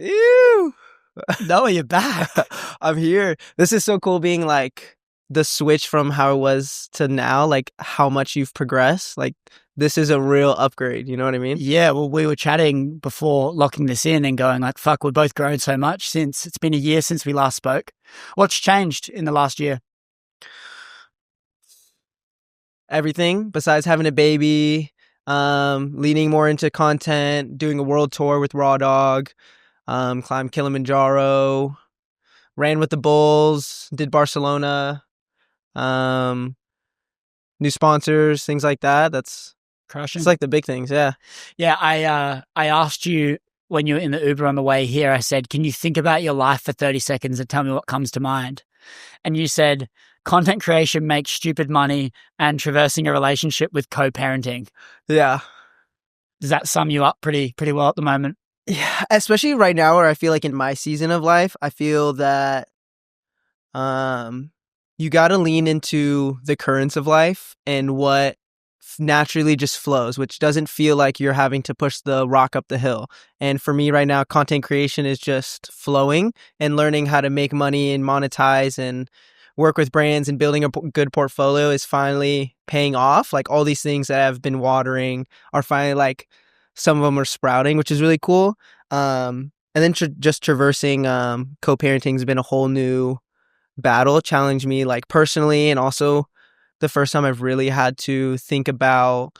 Ew. Noah, you're back. I'm here. This is so cool being like the switch from how it was to now, like how much you've progressed. Like this is a real upgrade. You know what I mean? Yeah, well, we were chatting before locking this in and going like, fuck, we've both grown so much since it's been a year since we last spoke. What's changed in the last year? Everything besides having a baby, leaning more into content, doing a world tour with Raw Dawg, climbed Kilimanjaro, ran with the Bulls, did Barcelona, um, new sponsors, things like that. Crushing. It's like the big things, yeah. Yeah, I asked you when you were in the Uber on the way here, I said, can you think about your life for 30 seconds and tell me what comes to mind? And you said, content creation makes stupid money and traversing a relationship with co-parenting. Yeah. Does that sum you up pretty well at the moment? Yeah, especially right now where I feel like in my season of life, I feel that you got to lean into the currents of life and what naturally just flows, which doesn't feel like you're having to push the rock up the hill. And for me right now, content creation is just flowing and learning how to make money and monetize and work with brands and building a good portfolio is finally paying off. Like all these things that have been watering are finally like some of them are sprouting, which is really cool. And then just traversing co-parenting has been a whole new battle, challenged me like personally, and also the first time I've really had to think about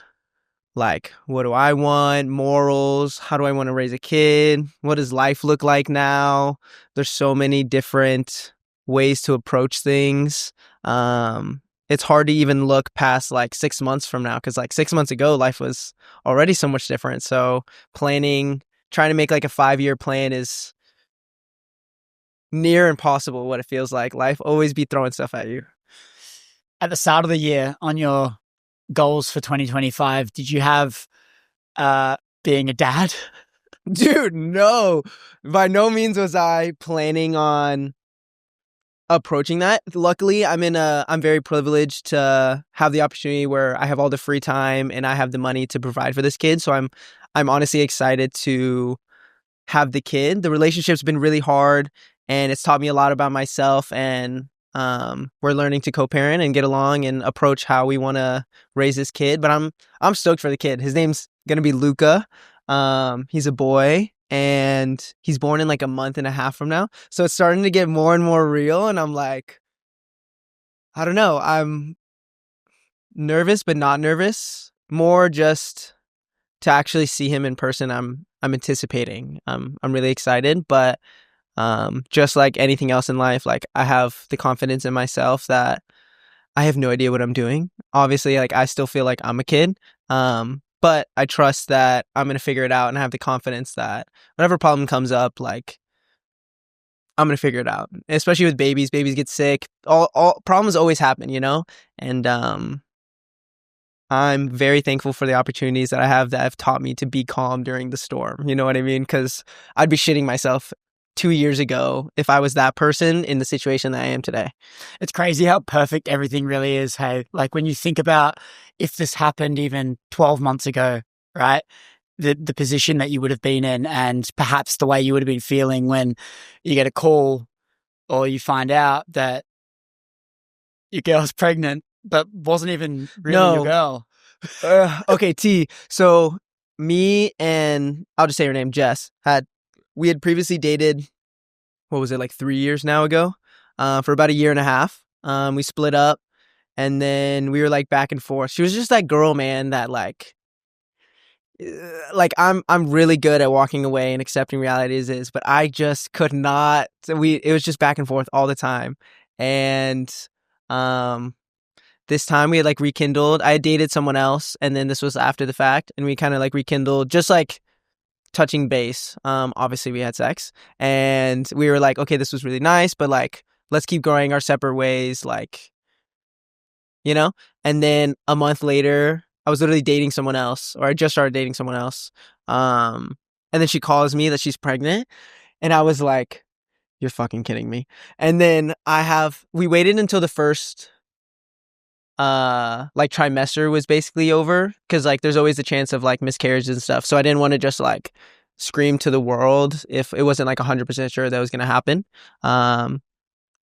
like, what do I want? Morals. How do I want to raise a kid? What does life look like now? There's so many different ways to approach things. It's hard to even look past like 6 months from now because like 6 months ago, life was already so much different. So trying to make like a 5-year plan is near impossible what it feels like. Life always be throwing stuff at you. At the start of the year, on your goals for 2025, did you have being a dad? Dude, no. By no means was I planning on approaching that. Luckily, I'm very privileged to have the opportunity where I have all the free time and I have the money to provide for this kid. So I'm honestly excited to have the kid. The relationship's been really hard and it's taught me a lot about myself, and we're learning to co-parent and get along and approach how we want to raise this kid. But I'm stoked for the kid. His name's gonna be Luca. He's a boy and he's born in like a month and a half from now. So it's starting to get more and more real, and I'm like, I don't know. I'm nervous but not nervous. More just to actually see him in person. I'm anticipating. I'm really excited, but just like anything else in life, like I have the confidence in myself that I have no idea what I'm doing. Obviously, like I still feel like I'm a kid. But I trust that I'm going to figure it out, and I have the confidence that whatever problem comes up, like I'm going to figure it out. Especially with babies get sick. All problems always happen, you know? And I'm very thankful for the opportunities that I have that have taught me to be calm during the storm. You know what I mean? Because I'd be shitting myself 2 years ago if I was that person in the situation that I am today. It's crazy how perfect everything really is. Hey, like when you think about if this happened even 12 months ago, right? The position that you would have been in, and perhaps the way you would have been feeling when you get a call or you find out that your girl's pregnant, but wasn't even really your girl. Okay, T. So me and I'll just say her name, Jess, we had previously dated, what was it, like 3 years now ago, for about a year and a half. We split up, and then we were like back and forth. She was just that girl, man, that like I'm really good at walking away and accepting reality as is, but I just could not. It was just back and forth all the time. And this time we had like rekindled. I had dated someone else, and then this was after the fact, and we kind of like rekindled, just like touching base. Obviously we had sex, and we were like, okay, this was really nice, but like let's keep going our separate ways, like, you know. And then a month later, I was literally dating someone else, or I just started dating someone else. And then she calls me that she's pregnant, and I was like, you're fucking kidding me. And then we waited until the first like trimester was basically over, because like there's always a chance of like miscarriages and stuff, so I didn't want to just like scream to the world if it wasn't like 100% sure that was going to happen.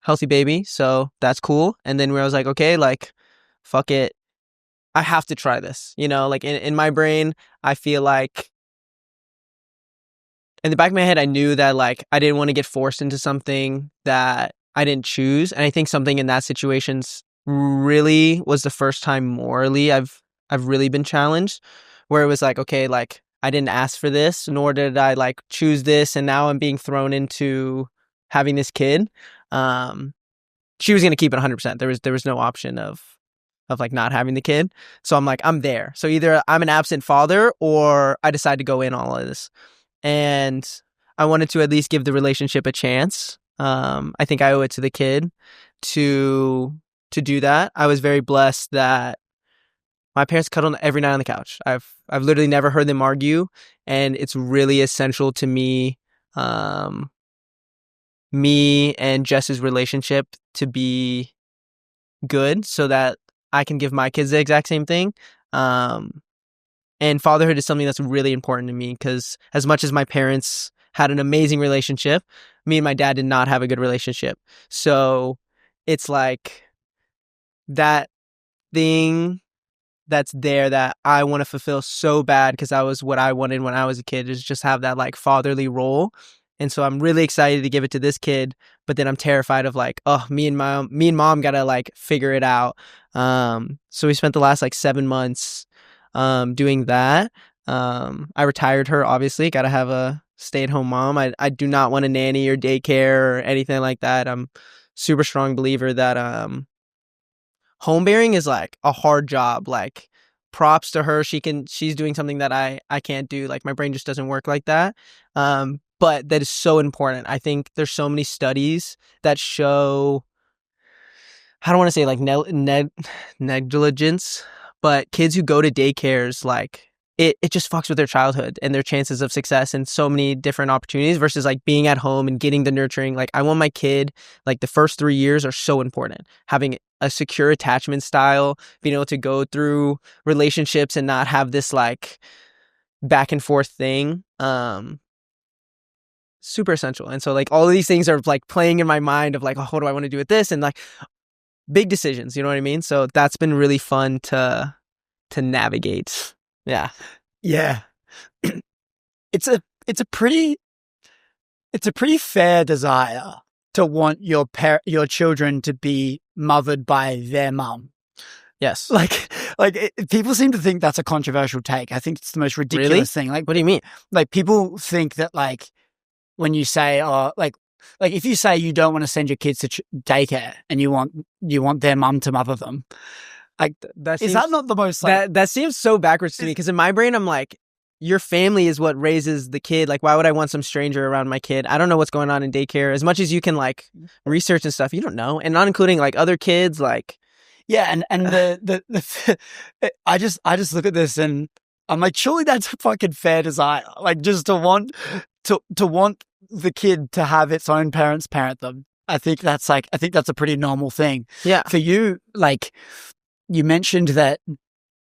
Healthy baby, so that's cool. And then where I was like, okay, like, fuck it, I have to try this. Like in my brain, I feel like in the back of my head, I knew that like I didn't want to get forced into something that I didn't choose. And I think something in that situation's really was the first time morally I've really been challenged, where it was like, okay, like I didn't ask for this, nor did I like choose this, and now I'm being thrown into having this kid. She was gonna keep it 100%. There was no option of like not having the kid. So I'm like, I'm there. So either I'm an absent father or I decide to go in all of this. And I wanted to at least give the relationship a chance. I think I owe it to the kid to do that. I was very blessed that my parents cuddle every night on the couch. I've literally never heard them argue, and it's really essential to me, me and Jess's relationship to be good, so that I can give my kids the exact same thing. And fatherhood is something that's really important to me, because as much as my parents had an amazing relationship, me and my dad did not have a good relationship. So it's like that thing that's there that I want to fulfill so bad, because that was what I wanted when I was a kid, is just have that like fatherly role. And so I'm really excited to give it to this kid, but then I'm terrified of like, oh, me and mom gotta like figure it out. So we spent the last like 7 months doing that. I retired her, obviously, gotta have a stay-at-home mom. I do not want a nanny or daycare or anything like that. I'm super strong believer that home bearing is like a hard job. Like, props to her, she's doing something that I can't do. Like, my brain just doesn't work like that. But that is so important. I think there's so many studies that show, I don't want to say like negligence, but kids who go to daycares, like it just fucks with their childhood and their chances of success and so many different opportunities, versus like being at home and getting the nurturing. Like, I want my kid, like the first 3 years are so important. Having a secure attachment style, being able to go through relationships and not have this like back and forth thing. Super essential. And so like all of these things are like playing in my mind of like, oh, what do I want to do with this? And like big decisions, you know what I mean? So that's been really fun to navigate. Yeah. Yeah. It's a pretty fair desire to want your children to be mothered by their mum. Yes. People seem to think that's a controversial take. I think it's the most ridiculous Really? thing. Like, what do you mean? Like, people think that like when you say, oh, like if you say you don't want to send your kids to daycare and you want their mum to mother them, like, is that not the most like, that seems so backwards to me? Because in my brain, I'm like, your family is what raises the kid. Like, why would I want some stranger around my kid? I don't know what's going on in daycare. As much as you can like research and stuff, you don't know, and not including like other kids. Like, yeah, and the I just look at this and I'm like, surely that's a fucking fair desire. Like, just to want the kid to have its own parents parent them. I think that's a pretty normal thing. Yeah. For you, like, you mentioned that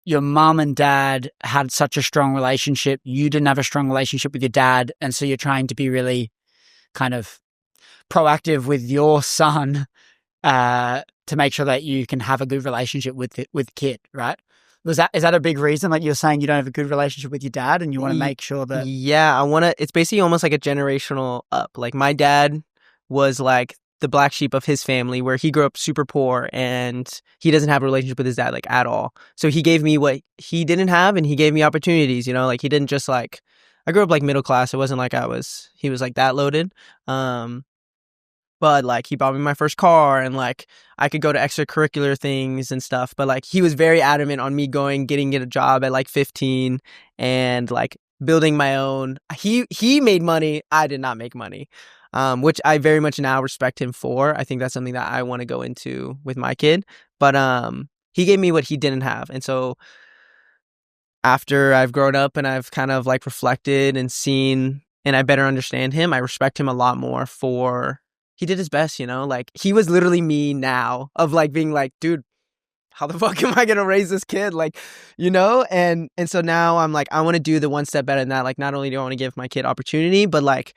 your mom and dad had such a strong relationship. You didn't have a strong relationship with your dad. And so you're trying to be really kind of proactive with your son to make sure that you can have a good relationship with kid, right? Is that a big reason? Like, you're saying you don't have a good relationship with your dad and you want to make sure that... Yeah, it's basically almost like a generational up. Like, my dad was like the black sheep of his family, where he grew up super poor and he doesn't have a relationship with his dad like at all. So he gave me what he didn't have, and he gave me opportunities, like he didn't just like, I grew up like middle class. It wasn't like he was like that loaded. But like he bought me my first car, and like I could go to extracurricular things and stuff. But like he was very adamant on me getting a job at like 15 and like building my own. He made money. I did not make money. Which I very much now respect him for. I think that's something that I want to go into with my kid. But he gave me what he didn't have. And so after I've grown up and I've kind of like reflected and seen, and I better understand him, I respect him a lot more for, he did his best, like he was literally me now, of like being like, dude, how the fuck am I gonna raise this kid? Like, and so now I'm like, I want to do the one step better than that. Like, not only do I want to give my kid opportunity, but like,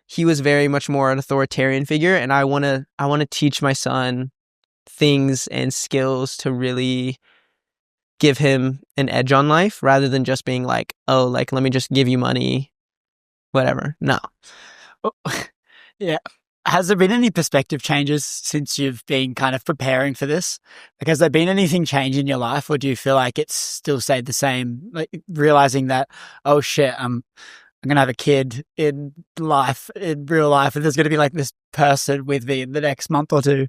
he was very much more an authoritarian figure, and I want to teach my son things and skills to really give him an edge on life, rather than just being like, oh, like, let me just give you money, whatever. No. Yeah. Has there been any perspective changes since you've been kind of preparing for this? Like, has there been anything change in your life, or do you feel like it's still stayed the same? Like, realizing that, oh shit, I'm going to have a kid in life, in real life, and there's going to be like this person with me in the next month or two.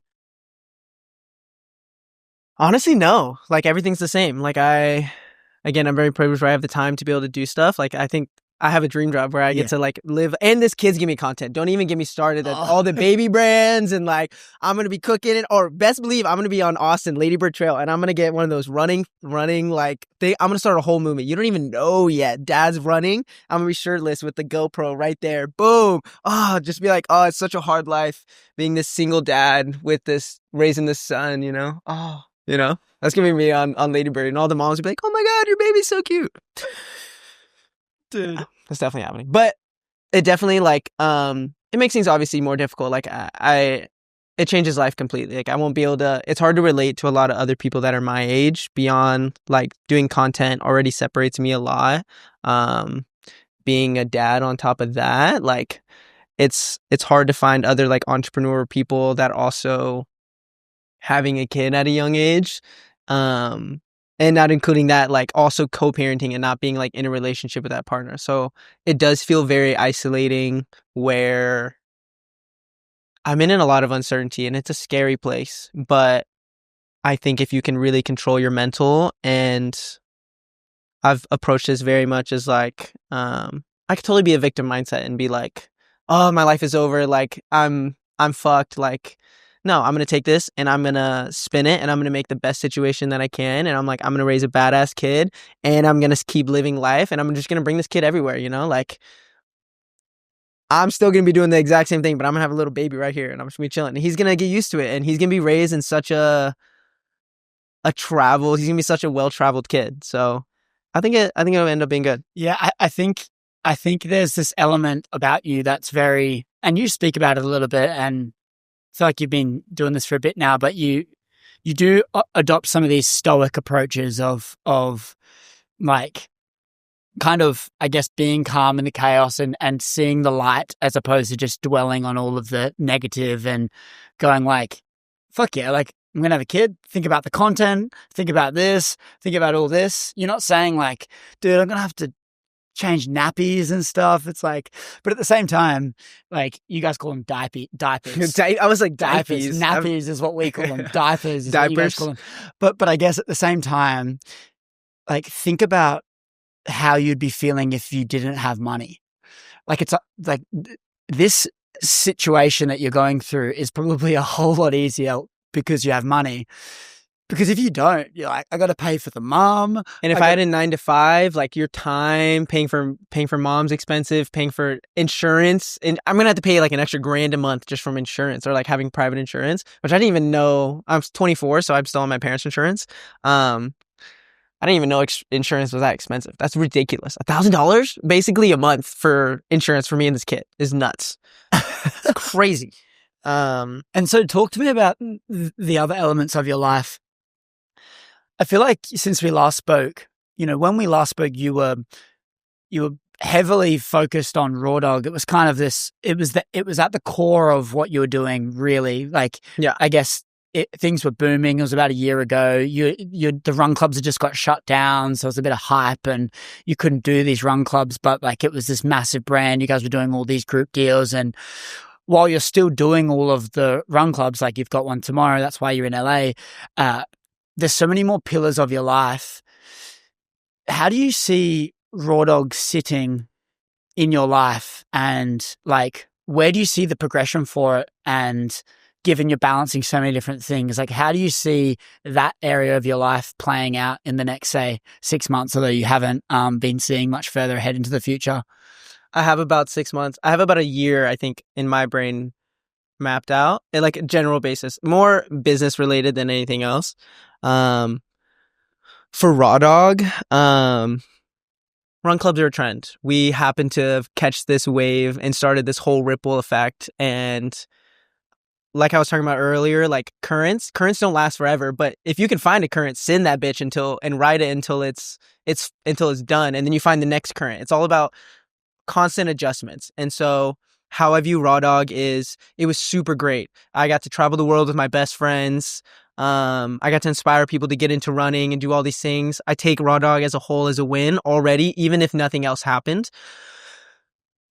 Honestly, no. Like, everything's the same. Like, again, I'm very privileged where I have the time to be able to do stuff. Like, I think I have a dream job where I get to like live, and this kids give me content. Don't even get me started at all the baby brands, and like, I'm going to be cooking it, or best believe I'm going to be on Austin Ladybird Trail, and I'm going to get one of those running like thing. I'm going to start a whole movement. You don't even know yet. Dad's running. I'm going to be shirtless with the GoPro right there. Boom. Oh, just be like, oh, it's such a hard life being this single dad with this, raising this son, Oh, that's going to be me on Ladybird, and all the moms will be like, oh my God, your baby's so cute. Dude, that's definitely happening. But it definitely like it makes things obviously more difficult. Like it changes life completely. Like, I won't be able to, it's hard to relate to a lot of other people that are my age. Beyond like doing content already separates me a lot. Being a dad on top of that, like it's hard to find other like entrepreneur people that also having a kid at a young age. And not including that, like also co-parenting and not being like in a relationship with that partner. So it does feel very isolating, where I'm in a lot of uncertainty, and it's a scary place. But I think if you can really control your mental, and I've approached this very much as like, I could totally be a victim mindset and be like, oh, my life is over. Like, I'm fucked. Like, no, I'm going to take this and I'm going to spin it, and I'm going to make the best situation that I can. And I'm like, I'm going to raise a badass kid, and I'm going to keep living life, and I'm just going to bring this kid everywhere, like I'm still going to be doing the exact same thing, but I'm going to have a little baby right here, and I'm just going to be chilling, and he's going to get used to it, and he's going to be raised in such he's going to be such a well-traveled kid. So I think it'll end up being good. Yeah. I think there's this element about you that's very, and you speak about it a little bit, and I feel like you've been doing this for a bit now, but you do adopt some of these stoic approaches of like kind of, I guess, being calm in the chaos and seeing the light, as opposed to just dwelling on all of the negative and going like, fuck yeah, like I'm going to have a kid, think about the content, think about this, think about all this. You're not saying like, dude, I'm going to have to change nappies and stuff. It's like, but at the same time, like, you guys call them diapers. I was like, diapers. Nappies is what we call them. Diapers is diapers. What you guys call them. But I guess at the same time, like, think about how you'd be feeling if you didn't have money. Like, it's like this situation that you're going through is probably a whole lot easier because you have money. Because if you don't, you're like, I got to pay for the mom. And if I had a 9 to 5, like your time, paying for mom's expensive, paying for insurance, and I'm going to have to pay like an extra $1,000 a month just from insurance, or like having private insurance, which I didn't even know. I'm 24, so I'm still on my parents' insurance. I didn't even know insurance was that expensive. That's ridiculous. $1,000 basically a month for insurance for me and this kid is nuts. It's crazy. And so talk to me about the other elements of your life. I feel like since we last spoke, when we last spoke, you were heavily focused on Raw Dawg. It was kind of this, it was at the core of what you were doing, really. Like, yeah, I guess things were booming. It was about a year ago. The run clubs had just got shut down. So it was a bit of hype, and you couldn't do these run clubs, but like, it was this massive brand. You guys were doing all these group deals, and while you're still doing all of the run clubs, like you've got one tomorrow, that's why you're in LA, there's so many more pillars of your life. How do you see Raw Dawg sitting in your life, and like, where do you see the progression for it? And given you're balancing so many different things, like, how do you see that area of your life playing out in the next, say, 6 months, although you haven't been seeing much further ahead into the future? I have about 6 months. I have about a year, I think, in my brain mapped out, like a general basis, more business related than anything else. Um, for Raw Dog, run clubs are a trend. We happened to catch this wave and started this whole ripple effect. And like I was talking about earlier, like currents don't last forever. But if you can find a current, send that bitch and ride it until it's done, and then you find the next current. It's all about constant adjustments. And so how I view Raw Dog is it was super great. I got to travel the world with my best friends. I got to inspire people to get into running and do all these things. I take Raw Dog as a whole as a win already, even if nothing else happened.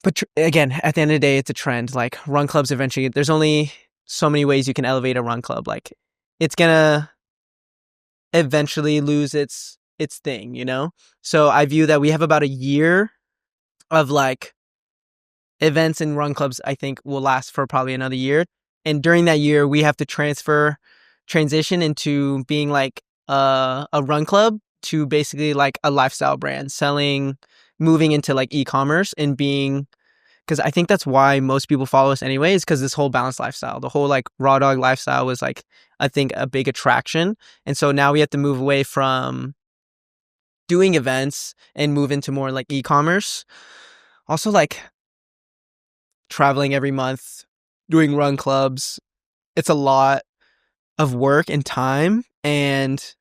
But again, at the end of the day, it's a trend. Like run clubs eventually, there's only so many ways you can elevate a run club. Like it's gonna eventually lose its thing, you know? So I view that we have about a year of like events and run clubs. I think will last for probably another year. And during that year, we have to transition into being like a run club to basically like a lifestyle brand, moving into like e-commerce and being, because I think that's why most people follow us anyways, because this whole balanced lifestyle, the whole like Raw Dog lifestyle was like, I think a big attraction. And so now we have to move away from doing events and move into more like e-commerce. Also like traveling every month, doing run clubs. It's a lot of work and time, and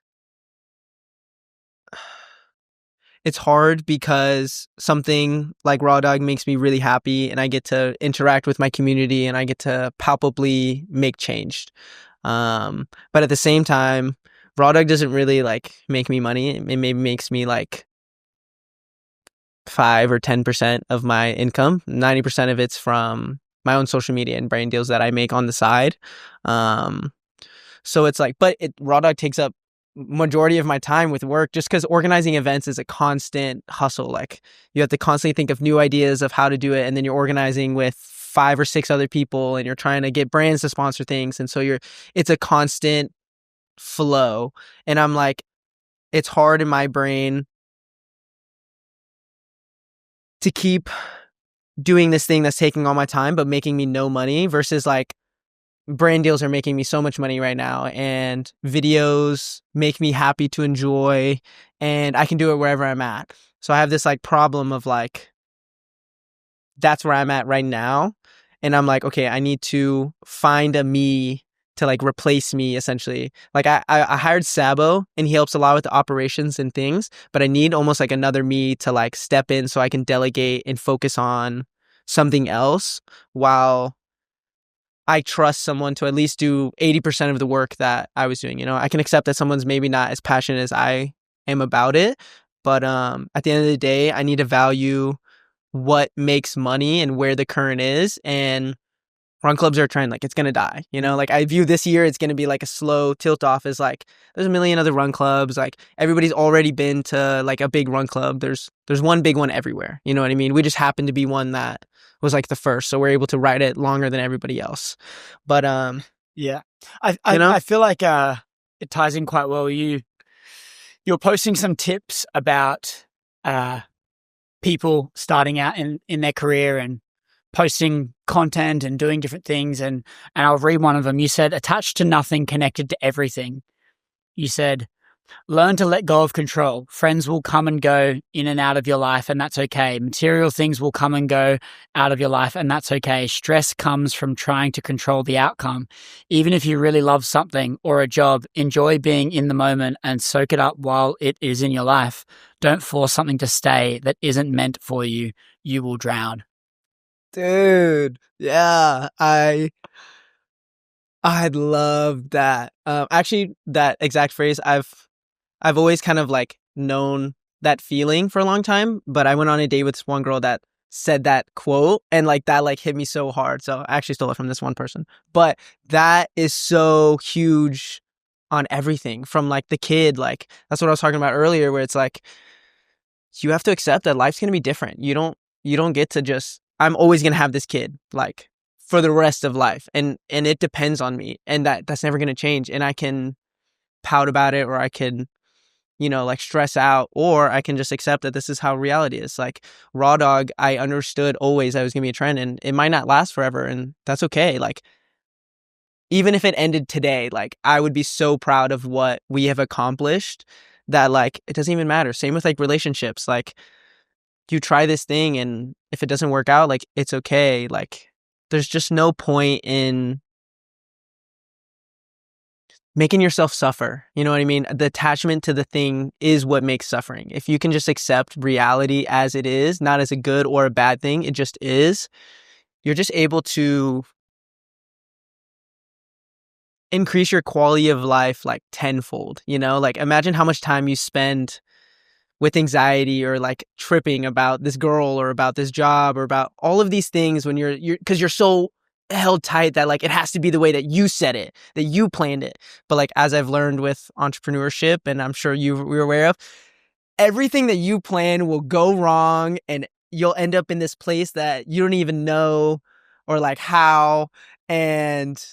it's hard because something like Raw Dog makes me really happy and I get to interact with my community and I get to palpably make change. But at the same time, Raw Dog doesn't really like make me money. It maybe makes me like 5 or 10% of my income. 90% of it's from my own social media and brand deals that I make on the side. So it's like, but Raw Dog takes up majority of my time with work just because organizing events is a constant hustle. Like you have to constantly think of new ideas of how to do it. And then you're organizing with 5 or 6 other people and you're trying to get brands to sponsor things. And so it's a constant flow. And I'm like, it's hard in my brain to keep doing this thing that's taking all my time, but making me no money versus like brand deals are making me so much money right now and videos make me happy to enjoy and I can do it wherever I'm at. So I have this like problem of like, that's where I'm at right now. And I'm like, okay, I need to find a me to like replace me essentially. Like I hired Sabo and he helps a lot with the operations and things, but I need almost like another me to like step in so I can delegate and focus on something else while I trust someone to at least do 80% of the work that I was doing. You know, I can accept that someone's maybe not as passionate as I am about it, but at the end of the day, I need to value what makes money and where the current is. And run clubs are a trend, like it's gonna die. You know, like I view this year it's gonna be like a slow tilt off. Is like there's a million other run clubs. Like everybody's already been to like a big run club. There's one big one everywhere. You know what I mean? We just happen to be one that was like the first, so we're able to ride it longer than everybody else. But Yeah. you know, I feel like it ties in quite well. You're posting some tips about people starting out in their career and posting content and doing different things. And I'll read one of them. You said, attached to nothing, connected to everything. You said, learn to let go of control. Friends will come and go in and out of your life, and that's okay. Material things will come and go out of your life, and that's okay. Stress comes from trying to control the outcome. Even if you really love something or a job, enjoy being in the moment and soak it up while it is in your life. Don't force something to stay that isn't meant for you. You will drown. dude, yeah, I love that. Actually, that exact phrase I've always kind of like known that feeling for a long time, but I went on a date with this one girl that said that quote and like that like hit me so hard. So I actually stole it from this one person. But that is so huge on everything from like the kid. Like that's what I was talking about earlier, where it's like you have to accept that life's gonna be different. You don't get to just I'm always gonna have this kid like for the rest of life. And it depends on me. And that's never gonna change. And I can pout about it or I can like stress out, or I can just accept that this is how reality is. Like Raw Dog, I understood always that it was going to be a trend and it might not last forever, and that's okay. Like even if it ended today, like I would be so proud of what we have accomplished that like it doesn't even matter. Same with like relationships. Like you try this thing and if it doesn't work out, like it's okay. Like there's just no point in making yourself suffer. You know what I mean? The attachment to the thing is what makes suffering. If you can just accept reality as it is, not as a good or a bad thing, it just is, you're just able to increase your quality of life like tenfold, you know? Like imagine how much time you spend with anxiety or like tripping about this girl or about this job or about all of these things when you're because you're so held tight that like it has to be the way that you said it, that you planned it. But like as I've learned with entrepreneurship, and I'm sure you're aware of, everything that you plan will go wrong and you'll end up in this place that you don't even know or like how. And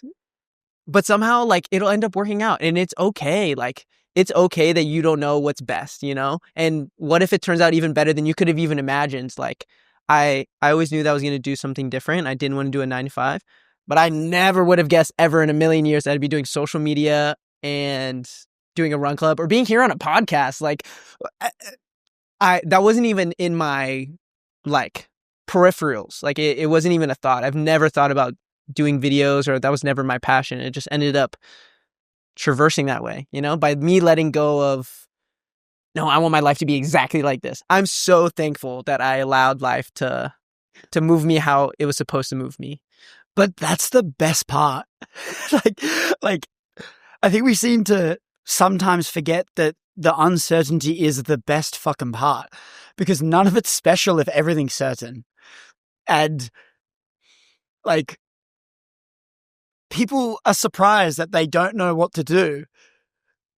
but somehow like it'll end up working out and it's okay. Like it's okay that you don't know what's best, you know? And what if it turns out even better than you could have even imagined? Like I always knew that I was going to do something different. I didn't want to do a 9 to 5, but I never would have guessed ever in a million years that I'd be doing social media and doing a run club or being here on a podcast. Like I that wasn't even in my like peripherals. Like it wasn't even a thought. I've never thought about doing videos, or that was never my passion. It just ended up traversing that way, you know, by me letting go of, no, I want my life to be exactly like this. I'm so thankful that I allowed life to move me how it was supposed to move me. But that's the best part. like I think we seem to sometimes forget that the uncertainty is the best fucking part, because none of it's special if everything's certain. And like people are surprised that they don't know what to do,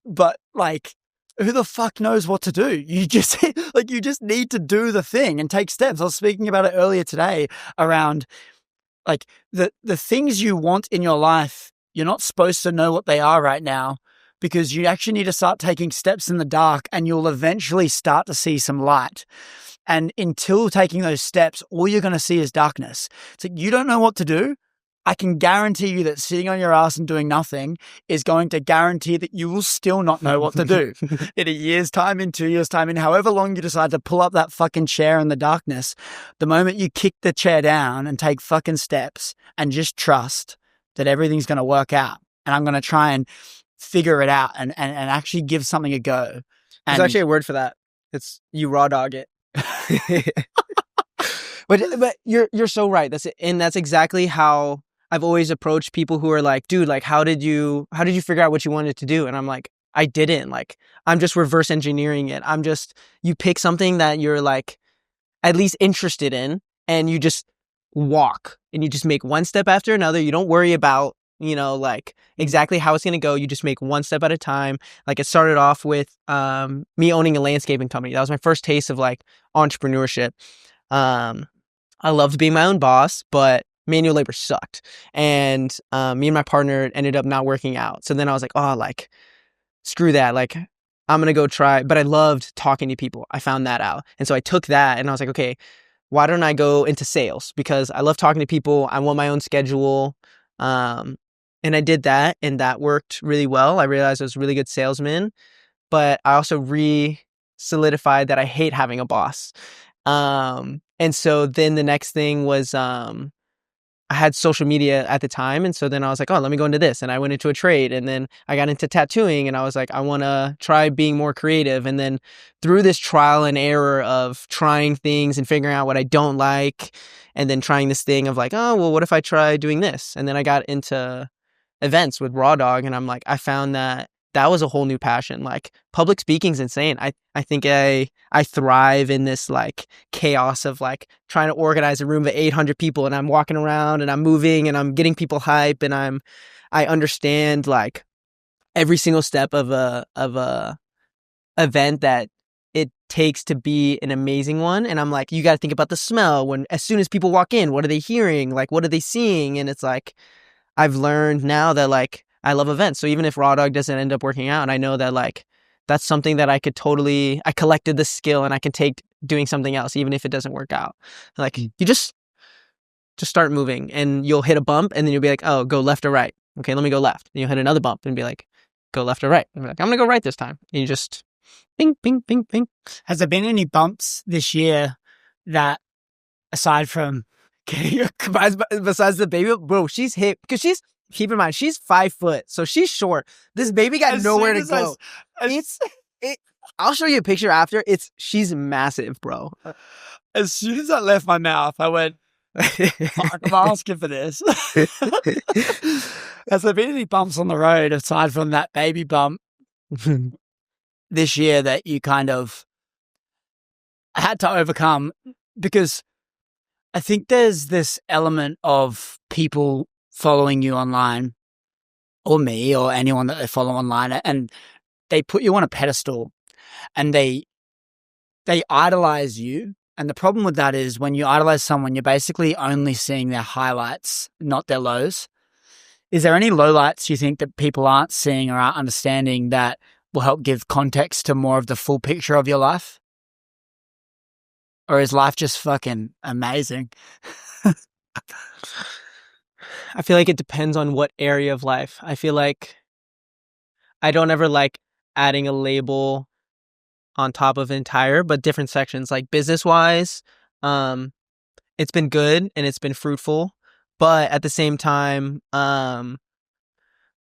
but like who the fuck knows what to do? You just like you just need to do the thing and take steps. I was speaking about it earlier today around like the things you want in your life. You're not supposed to know what they are right now, because you actually need to start taking steps in the dark and you'll eventually start to see some light. And until taking those steps, all you're going to see is darkness. So you don't know what to do. I can guarantee you that sitting on your ass and doing nothing is going to guarantee that you will still not know what to do. In a year's time, in 2 years' time, in however long you decide to pull up that fucking chair in the darkness, the moment you kick the chair down and take fucking steps and just trust that everything's going to work out. And I'm going to try and figure it out and actually give something a go. There's actually a word for that. It's you raw dog it. But you're so right. That's it. And that's exactly how I've always approached people who are like, dude, like how did you figure out what you wanted to do? And I'm like, I didn't. Like I'm just reverse engineering it. You pick something that you're like at least interested in and you just walk and you just make one step after another. You don't worry about, you know, like exactly how it's going to go. You just make one step at a time. Like it started off with me owning a landscaping company. That was my first taste of like entrepreneurship. I loved being my own boss, but manual labor sucked. And me and my partner ended up not working out. So then I was like, oh, like, screw that. Like, I'm going to go try. But I loved talking to people. I found that out. And so I took that and I was like, okay, why don't I go into sales? Because I love talking to people. I want my own schedule. And I did that and that worked really well. I realized I was a really good salesman, but I also solidified that I hate having a boss. And so then the next thing was, I had social media at the time. And so then I was like, oh, let me go into this. And I went into a trade and then I got into tattooing and I was like, I want to try being more creative. And then through this trial and error of trying things and figuring out what I don't like, and then trying this thing of like, oh, well, what if I try doing this? And then I got into events with Raw Dawg and I'm like, I found that was a whole new passion. Like public speaking's insane. I think I thrive in this like chaos of like trying to organize a room of 800 people and I'm walking around and I'm moving and I'm getting people hype and I understand like every single step of a event that it takes to be an amazing one. And I'm like, you got to think about the smell when as soon as people walk in, what are they hearing? Like what are they seeing? And it's like I've learned now that like I love events. So even if Raw Dawg doesn't end up working out, I know that like that's something that I collected the skill and I can take doing something else, even if it doesn't work out. Like you just start moving and you'll hit a bump and then you'll be like, oh, go left or right. okay, let me go left. And you hit another bump and be like, go left or right. And be like, I'm going to go right this time. And you just ping, ping, ping, ping. Has there been any bumps this year that, aside from getting Besides the baby, bro, she's hit because keep in mind, she's 5 foot, so she's short. This baby got nowhere to go. I'll show you a picture after. She's massive, bro. As soon as I left my mouth, I went, fuck, I'm asking for this. Has there been any bumps on the road aside from that baby bump this year that you kind of had to overcome? Because I think there's this element of people following you online, or me, or anyone that they follow online, and they put you on a pedestal and they idolize you. And the problem with that is when you idolize someone, you're basically only seeing their highlights, not their lows. Is there any lowlights you think that people aren't seeing or aren't understanding that will help give context to more of the full picture of your life? Or is life just fucking amazing? I feel like it depends on what area of life. I feel like I don't ever like adding a label on top of entire, but different sections. Like business wise, it's been good and it's been fruitful, but at the same time,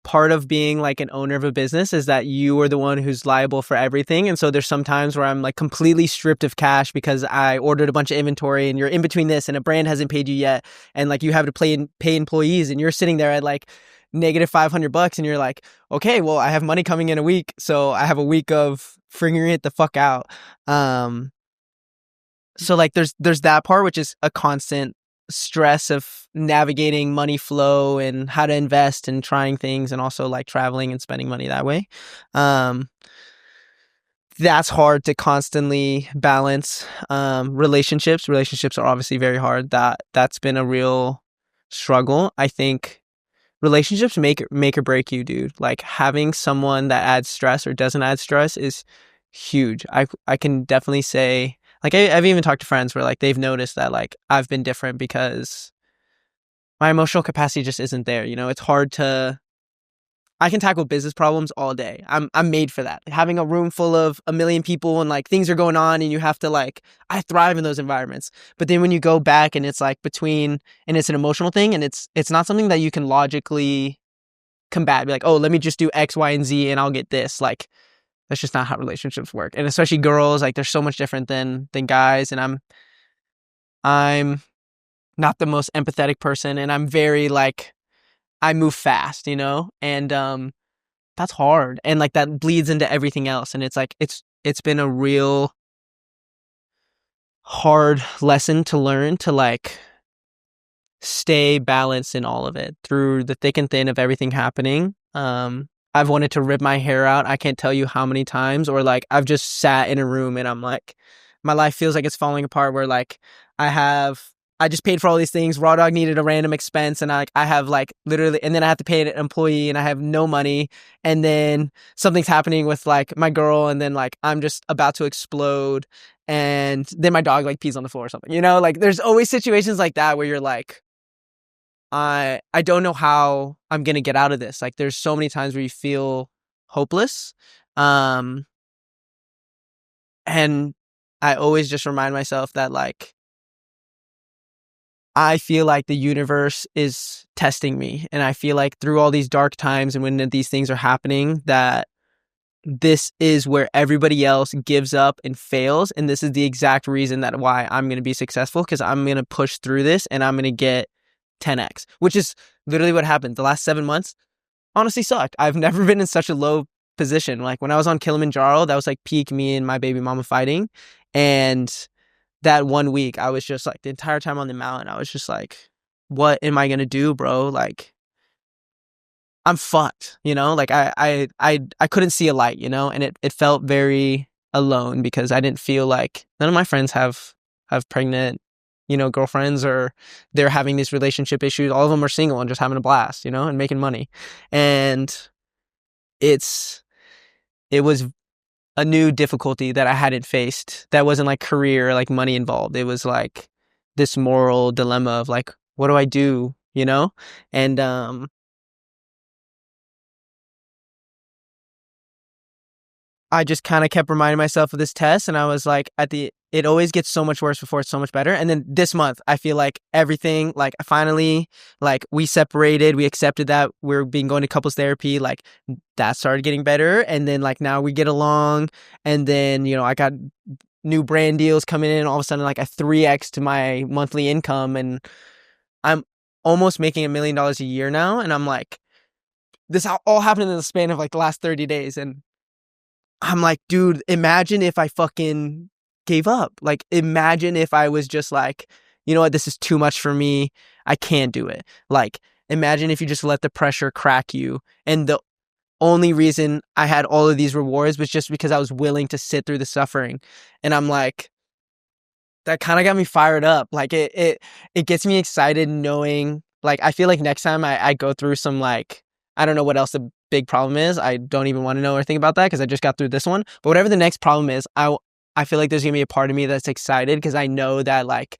part of being like an owner of a business is that you are the one who's liable for everything. And so there's some times where I'm like completely stripped of cash because I ordered a bunch of inventory and you're in between this and a brand hasn't paid you yet. And like you have to pay employees and you're sitting there at like negative $500 and you're like, okay, well, I have money coming in a week. So I have a week of figuring it the fuck out. So like there's that part, which is a constant stress of navigating money flow and how to invest and trying things and also like traveling and spending money that way. That's hard to constantly balance. Relationships are obviously very hard. That's been a real struggle. I think relationships make or break you, dude. Like having someone that adds stress or doesn't add stress is huge. I can definitely say, like, I've even talked to friends where like they've noticed that like I've been different because my emotional capacity just isn't there. You know, it's hard I can tackle business problems all day. I'm made for that. Having a room full of a million people and like things are going on and you have to like, I thrive in those environments. But then when you go back and it's like and it's an emotional thing and it's not something that you can logically combat. Be like, oh, let me just do X, Y, and Z and I'll get this. Like, that's just not how relationships work. And especially girls, like they're so much different than guys. And I'm not the most empathetic person and I'm very like, I move fast, you know? And that's hard. And like that bleeds into everything else. And it's like it's been a real hard lesson to learn to like stay balanced in all of it through the thick and thin of everything happening. I've wanted to rip my hair out. I can't tell you how many times, or like I've just sat in a room and I'm like, my life feels like it's falling apart where like I just paid for all these things. Raw Dawg needed a random expense and I have like literally, and then I have to pay an employee and I have no money. And then something's happening with like my girl and then like I'm just about to explode. And then my dog like pees on the floor or something, you know, like there's always situations like that where you're like, I don't know how I'm going to get out of this. Like there's so many times where you feel hopeless. And I always just remind myself that like, I feel like the universe is testing me. And I feel like through all these dark times and when these things are happening, that this is where everybody else gives up and fails. And this is the exact reason that why I'm going to be successful, because I'm going to push through this and I'm going to get 10x, which is literally what happened. The last 7 months honestly sucked. I've never been in such a low position. Like when I was on Kilimanjaro, that was like peak me and my baby mama fighting. And that 1 week, I was just like the entire time on the mountain, I was just like, what am I going to do, bro? Like, I'm fucked, you know, like I couldn't see a light, you know, and it felt very alone because I didn't feel like none of my friends have pregnant, you know, girlfriends, or they're having these relationship issues. All of them are single and just having a blast, you know, and making money. And it was a new difficulty that I hadn't faced that wasn't like career or like money involved. It was like this moral dilemma of like, what do I do, you know? And I just kind of kept reminding myself of this test, and I was like, it always gets so much worse before it's so much better. And then this month, I feel like everything, like finally, like we separated, we accepted that we're being going to couples therapy, like that started getting better. And then like now we get along, and then, you know, I got new brand deals coming in, all of a sudden like a 3x to my monthly income, and I'm almost making $1 million a year now. And I'm like, this all happened in the span of like the last 30 days. And I'm like, dude, imagine if I fucking gave up. Like, imagine if I was just like, you know what, this is too much for me. I can't do it. Like, imagine if you just let the pressure crack you. And the only reason I had all of these rewards was just because I was willing to sit through the suffering. And I'm like, that kind of got me fired up. Like, it gets me excited knowing, like, I feel like next time I go through some, like, I don't know what else the big problem is. I don't even want to know or think about that because I just got through this one. But whatever the next problem is, I feel like there's going to be a part of me that's excited because I know that, like,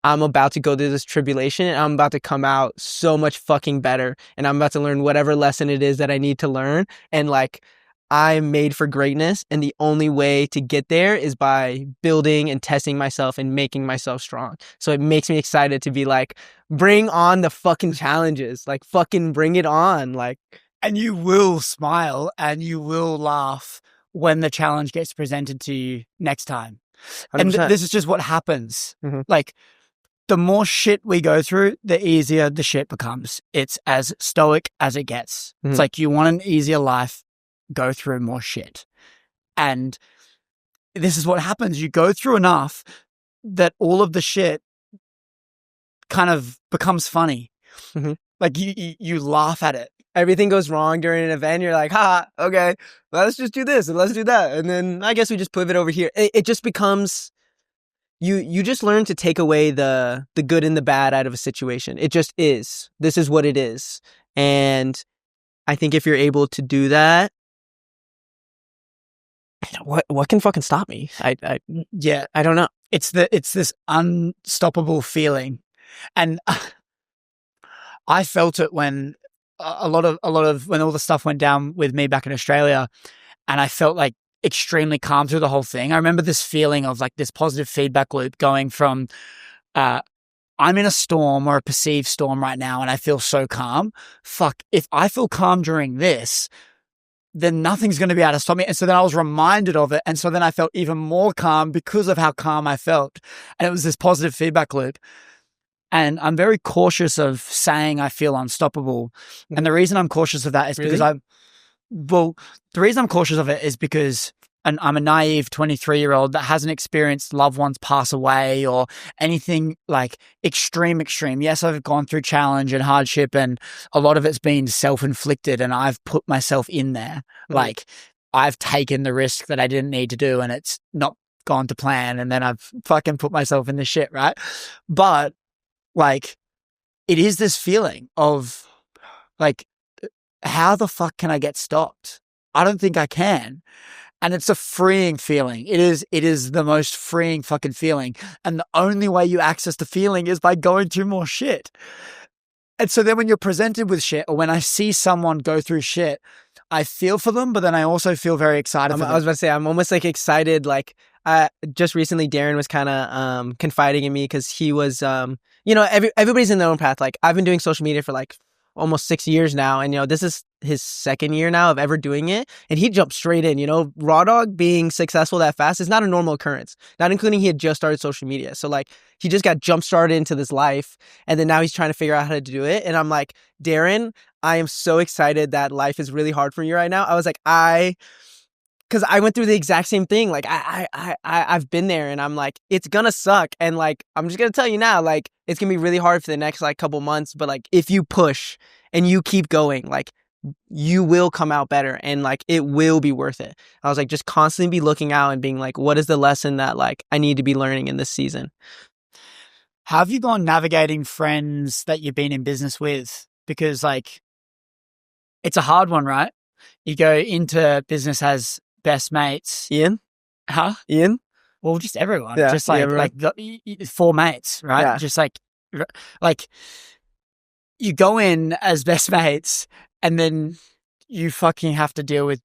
I'm about to go through this tribulation and I'm about to come out so much fucking better. And I'm about to learn whatever lesson it is that I need to learn. And, like, I'm made for greatness. And the only way to get there is by building and testing myself and making myself strong. So it makes me excited to be like, bring on the fucking challenges. Like, fucking bring it on. Like, And you will smile and you will laugh when the challenge gets presented to you next time. 100%. And this is just what happens. Mhm. Like, the more shit we go through, the easier the shit becomes. It's as stoic as it gets. Mhm. It's like, you want an easier life, go through more shit. And this is what happens. You go through enough that all of the shit kind of becomes funny. Mhm. Like, you laugh at it. Everything goes wrong during an event. You're like, ha, okay, let's just do this and let's do that. And then I guess we just pivot over here. It just becomes, you just learn to take away the good and the bad out of a situation. It just is. This is what it is. And I think if you're able to do that, what can fucking stop me? Yeah. I don't know. It's this unstoppable feeling. And I felt it when a lot of when all the stuff went down with me back in Australia, and I felt like extremely calm through the whole thing. I remember this feeling of like this positive feedback loop going from, I'm in a storm or a perceived storm right now and I feel so calm. Fuck, if I feel calm during this, then nothing's going to be able to stop me. And so then I was reminded of it. And so then I felt even more calm because of how calm I felt. And it was this positive feedback loop. And I'm very cautious of saying I feel unstoppable. And the reason I'm cautious of that is because Really? the reason I'm cautious of it is because I'm a naive 23-year-old that hasn't experienced loved ones pass away or anything like extreme. Yes, I've gone through challenge and hardship, and a lot of it's been self-inflicted, and I've put myself in there. Like, I've taken the risk that I didn't need to do, and it's not gone to plan, and then I've fucking put myself in the shit, right? But like, it is this feeling of like, how the fuck can I get stopped? I don't think I can. And it's a freeing feeling. It is the most freeing fucking feeling. And the only way you access the feeling is by going through more shit. And so then when you're presented with shit, or when I see someone go through shit, I feel for them, but then I also feel very excited for them. I was about to say, I'm almost like excited. Like, just recently, Darren was kind of confiding in me because he was, you know, everybody's in their own path. Like, I've been doing social media for like almost 6 years now, and you know, this is his second year now of ever doing it, and he jumped straight in. You know, RawDawg being successful that fast is not a normal occurrence, not including he had just started social media. So like, he just got jump started into this life, and then now he's trying to figure out how to do it. And I'm like, Darren, I am so excited that life is really hard for you right now. I was like, because I went through the exact same thing. Like, I've been there, and I'm like, it's gonna suck. And like, I'm just gonna tell you now, like, it's gonna be really hard for the next like couple months. But like, if you push and you keep going, like, you will come out better, and like, it will be worth it. I was like, just constantly be looking out and being like, what is the lesson that like I need to be learning in this season? How have you gone navigating friends that you've been in business with? Because like, it's a hard one, right? You go into business as best mates. Ian? Huh? Ian? Well, just everyone. Yeah, just like, everyone. like the 4 mates, right? Yeah. Just like you go in as best mates, and then you fucking have to deal with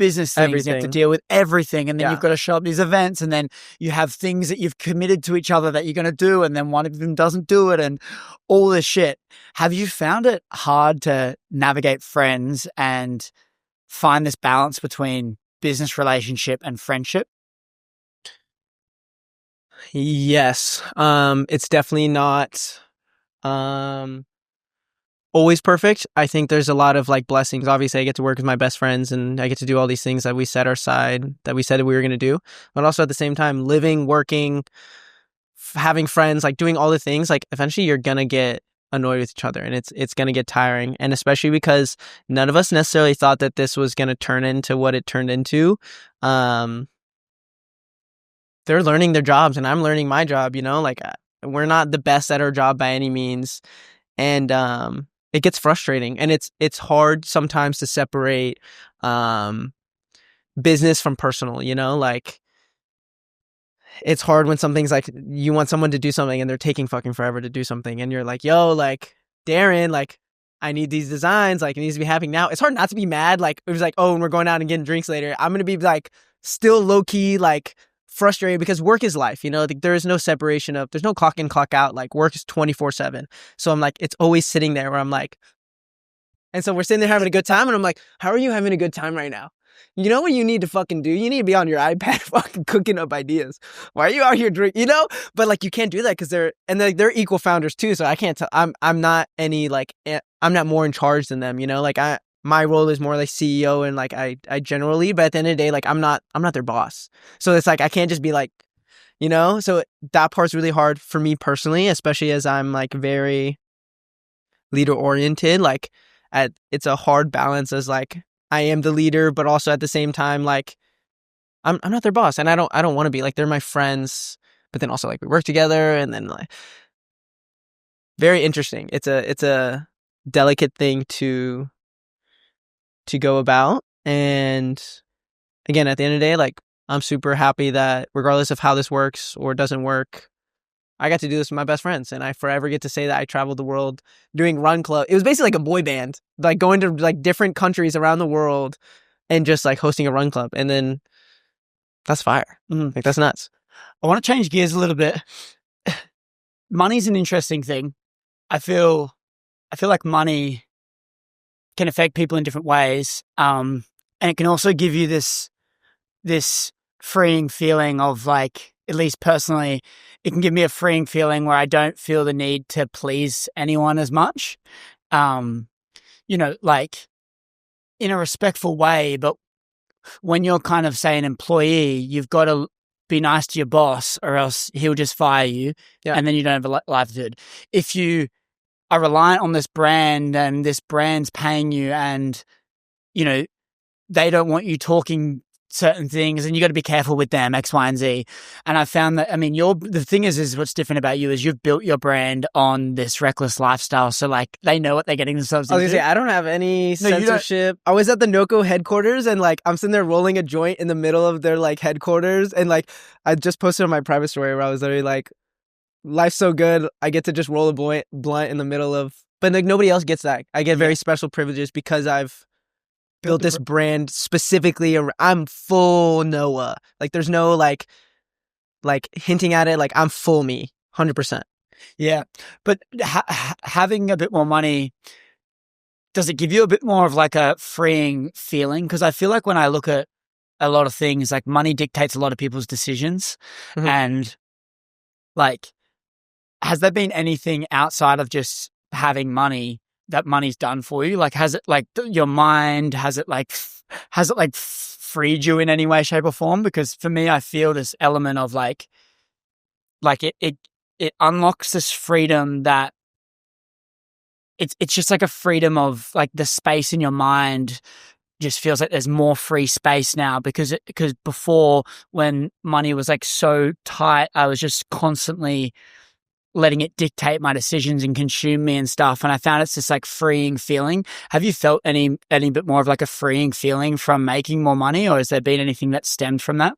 business things, you have to Everything. deal with everything, and then Yeah. you've got to show up these events, and then you have things that you've committed to each other that you're going to do, and then one of them doesn't do it, and all this shit. Have you found it hard to navigate friends and find this balance between business relationship and friendship? Yes. It's definitely not um always perfect. I think there's a lot of like blessings. Obviously, I get to work with my best friends and I get to do all these things that we set aside that we said we were going to do. But also at the same time, living, working, having friends, like doing all the things, like eventually you're going to get annoyed with each other and it's going to get tiring. And especially because none of us necessarily thought that this was going to turn into what it turned into. Um they're learning their jobs and I'm learning my job, like we're not the best at our job by any means. And it gets frustrating and it's hard sometimes to separate um business from personal, like it's hard when something's like you want someone to do something and they're taking fucking forever to do something and you're like, yo, like Darren, like I need these designs, like it needs to be happening now. It's hard not to be mad, like it was like, oh, and we're going out and getting drinks later. I'm gonna be like still low key like frustrated because work is life, like there is no separation of there's no clock in clock out, like work is 24/7. So I'm like it's always sitting there where I'm like, and so we're sitting there having a good time and I'm like, how are you having a good time right now? You know what you need to fucking do? You need to be on your iPad fucking cooking up ideas. Why are you out here drinking? But like you can't do that because they're equal founders too. So I can't tell. I'm not any like I'm not more in charge than them. Like my role is more like CEO and like I generally. But at the end of the day, like I'm not their boss. So it's like I can't just be like, So that part's really hard for me personally, especially as I'm like very leader oriented. Like it's a hard balance as like I am the leader, but also at the same time, like I'm not their boss and I don't want to be like, they're my friends, but then also like we work together and then like very interesting. It's a delicate thing to go about. And again, at the end of the day, like I'm super happy that regardless of how this works or doesn't work, I got to do this with my best friends, and I forever get to say that I traveled the world doing run club. It was basically like a boy band, like going to like different countries around the world and just like hosting a run club. And then that's fire. Like that's nuts. I want to change gears a little bit. Money's an interesting thing. I feel like money can affect people in different ways. And it can also give you this freeing feeling of like, at least personally, it can give me a freeing feeling where I don't feel the need to please anyone as much. Like in a respectful way, but when you're kind of, say, an employee, you've got to be nice to your boss or else he'll just fire you. Yeah. And then you don't have a livelihood. If you are reliant on this brand and this brand's paying you and, they don't want you talking certain things and you got to be careful with them, X, Y, and Z. And I found that, the thing is what's different about you is you've built your brand on this reckless lifestyle. So like they know what they're getting themselves into. I was gonna say, I don't have any censorship. I was at the NOCO headquarters and like I'm sitting there rolling a joint in the middle of their like headquarters. And like I just posted on my private story where I was literally like, life's so good. I get to just roll a blunt in the middle of, but like nobody else gets that. I get very special privileges because I've built this brand specifically. I'm full Noah. Like there's no like hinting at it. Like I'm full me, 100%. Yeah, but having a bit more money, does it give you a bit more of like a freeing feeling? Because I feel like when I look at a lot of things, like money dictates a lot of people's decisions, and like, has there been anything outside of just having money that money's done for you? Like, has it like your mind, has it like freed you in any way, shape or form? Because for me, I feel this element of like it unlocks this freedom that it's just like a freedom of like the space in your mind just feels like there's more free space now because before when money was like so tight, I was just constantly letting it dictate my decisions and consume me and stuff. And I found it's this like freeing feeling. Have you felt any bit more of like a freeing feeling from making more money, or has there been anything that stemmed from that?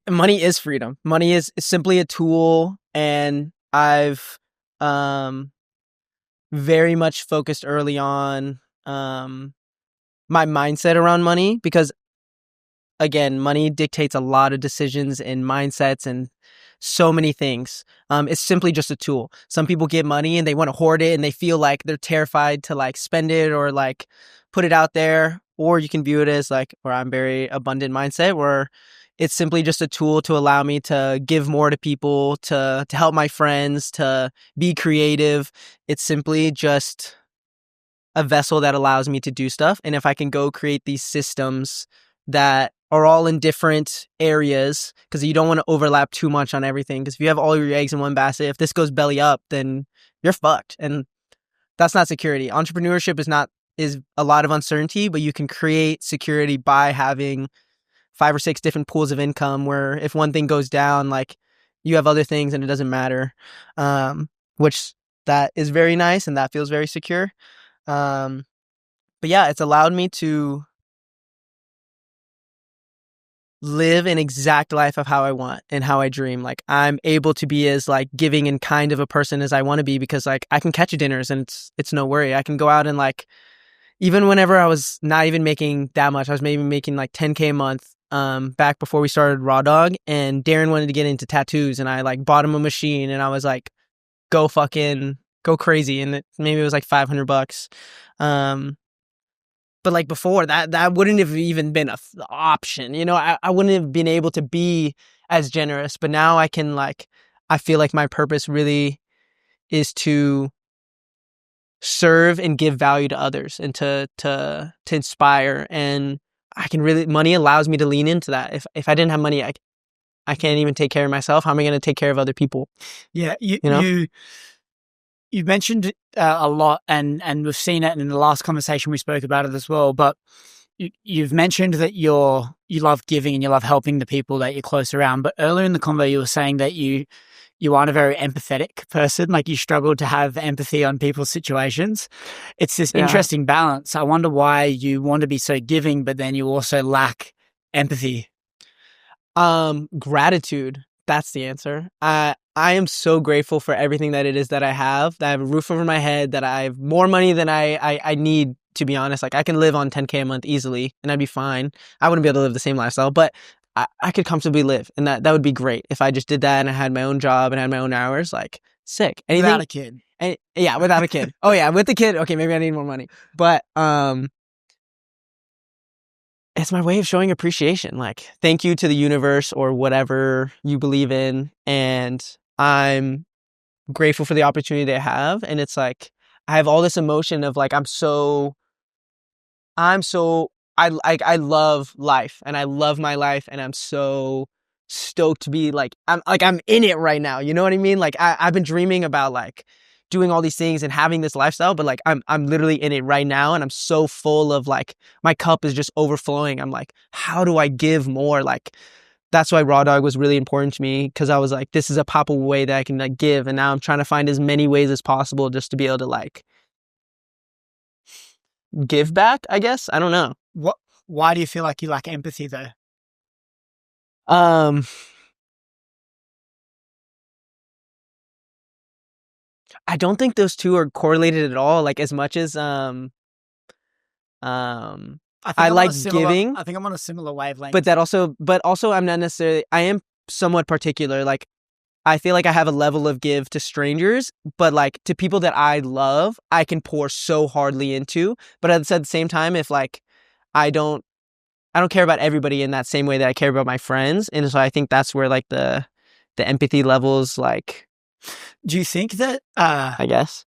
Money is freedom. Money is simply a tool, and I've very much focused early on my mindset around money, because again, money dictates a lot of decisions and mindsets and so many things. It's simply just a tool. Some people get money and they want to hoard it and they feel like they're terrified to like spend it or like put it out there. Or you can view it as like, where I'm very abundant mindset, where it's simply just a tool to allow me to give more to people, to help my friends, to be creative. It's simply just a vessel that allows me to do stuff. And if I can go create these systems that are all in different areas, because you don't want to overlap too much on everything. Because if you have all your eggs in one basket, if this goes belly up, then you're fucked. And that's not security. Entrepreneurship is a lot of uncertainty, but you can create security by having 5 or 6 different pools of income where if one thing goes down, like you have other things and it doesn't matter. Which that is very nice and that feels very secure. But yeah, it's allowed me to live an exact life of how I want and how I dream. Like I'm able to be as like giving and kind of a person as I want to be, because like I can catch dinners and it's no worry. I can go out and like, even whenever I was not even making that much, I was maybe making like 10K a month, back before we started Raw Dawg, and Darren wanted to get into tattoos and I like bought him a machine and I was like, go crazy. And maybe it was like $500. But like before that wouldn't have even been a option. You know, I wouldn't have been able to be as generous, but now I can like, I feel like my purpose really is to serve and give value to others and to inspire. And I can really, money allows me to lean into that. If I didn't have money, I can't even take care of myself. How am I going to take care of other people? Yeah. You know? You mentioned a lot, and we've seen it in the last conversation we spoke about it as well. But you've mentioned that you love giving and you love helping the people that you're close around. But earlier in the convo, you were saying that you aren't a very empathetic person. Like you struggle to have empathy on people's situations. It's this interesting balance. I wonder why you want to be so giving, but then you also lack empathy. Gratitude. That's the answer. I am so grateful for everything that it is that I have a roof over my head, that I have more money than I need, to be honest. Like I can live on 10K a month easily and I'd be fine. I wouldn't be able to live the same lifestyle, but I could comfortably live, and that would be great if I just did that and I had my own job and had my own hours. Like sick. Anything, without a kid. Yeah, without a kid. Oh yeah, with the kid. Okay, maybe I need more money, but it's my way of showing appreciation. Like thank you to the universe or whatever you believe in, and I'm grateful for the opportunity that I have. And it's like I have all this emotion of like I love life and I love my life, and I'm so stoked to be like I'm in it right now. You know what I mean? Like I've been dreaming about like doing all these things and having this lifestyle, but like I'm literally in it right now, and I'm so full of like my cup is just overflowing. I'm like, how do I give more? Like that's why Raw Dawg was really important to me, because I was like, this is a palpable way that I can like give, and now I'm trying to find as many ways as possible just to be able to like give back, I guess. I don't know. Why do you feel like you lack empathy though? I don't think those two are correlated at all. Like as much as I like giving. I think I'm on a similar wavelength. But also I'm not necessarily, I am somewhat particular. Like I feel like I have a level of give to strangers, but like to people that I love, I can pour so hardly into. But at the same time, if like I don't care about everybody in that same way that I care about my friends. And so I think that's where like the empathy levels, like, do you think that, I guess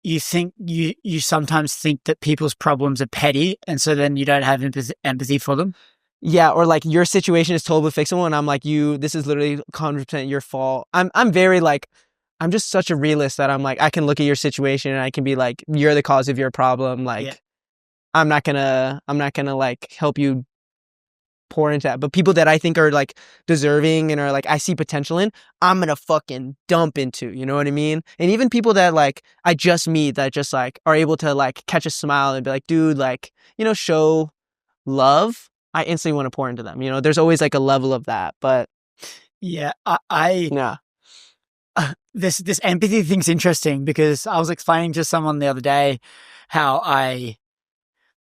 you think you sometimes think that people's problems are petty, and so then you don't have empathy for them? Yeah. Or like your situation is totally fixable, and I'm like, this is literally 100% your fault. I'm very like, I'm just such a realist that I'm like, I can look at your situation and I can be like, you're the cause of your problem. Like, yeah. I'm not gonna like help you pour into that. But people that I think are like deserving and are like I see potential in, I'm gonna fucking dump into, you know what I mean? And even people that like I just meet that just like are able to like catch a smile and be like, dude, like, you know, show love, I instantly want to pour into them. You know, there's always like a level of that. But yeah, this empathy thing's interesting, because I was explaining to someone the other day how I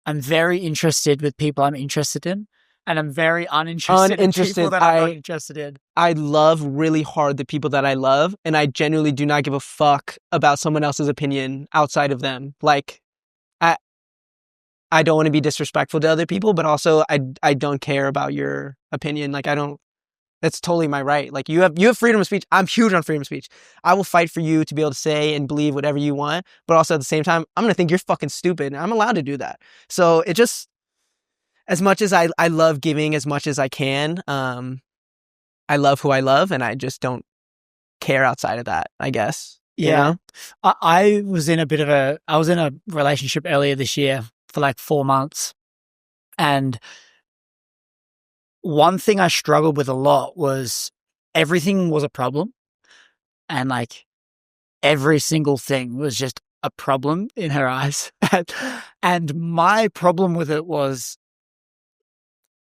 I'm very interested with people I'm interested in, and I'm very uninterested in people that I'm not interested in. I love really hard the people that I love, and I genuinely do not give a fuck about someone else's opinion outside of them. Like, I don't want to be disrespectful to other people, but also I don't care about your opinion. Like, I don't. That's totally my right. Like, you have freedom of speech. I'm huge on freedom of speech. I will fight for you to be able to say and believe whatever you want, but also at the same time, I'm gonna think you're fucking stupid, and I'm allowed to do that. So it just, as much as I love giving as much as I can, I love who I love, and I just don't care outside of that, I guess. Yeah. You know? I was in a relationship earlier this year for like 4 months. And one thing I struggled with a lot was everything was a problem. And like every single thing was just a problem in her eyes. And my problem with it was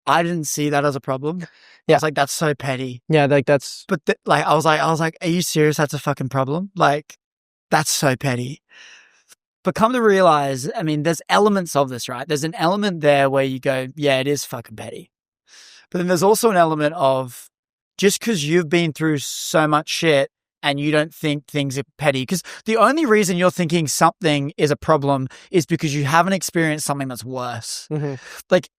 I didn't see that as a problem. Yeah. I was like, that's so petty. Yeah, like that's. But I was like, are you serious? That's a fucking problem. Like, that's so petty. But come to realize, I mean, there's elements of this, right? There's an element there where you go, yeah, it is fucking petty. But then there's also an element of just because you've been through so much shit and you don't think things are petty, because the only reason you're thinking something is a problem is because you haven't experienced something that's worse. Mm-hmm. Like,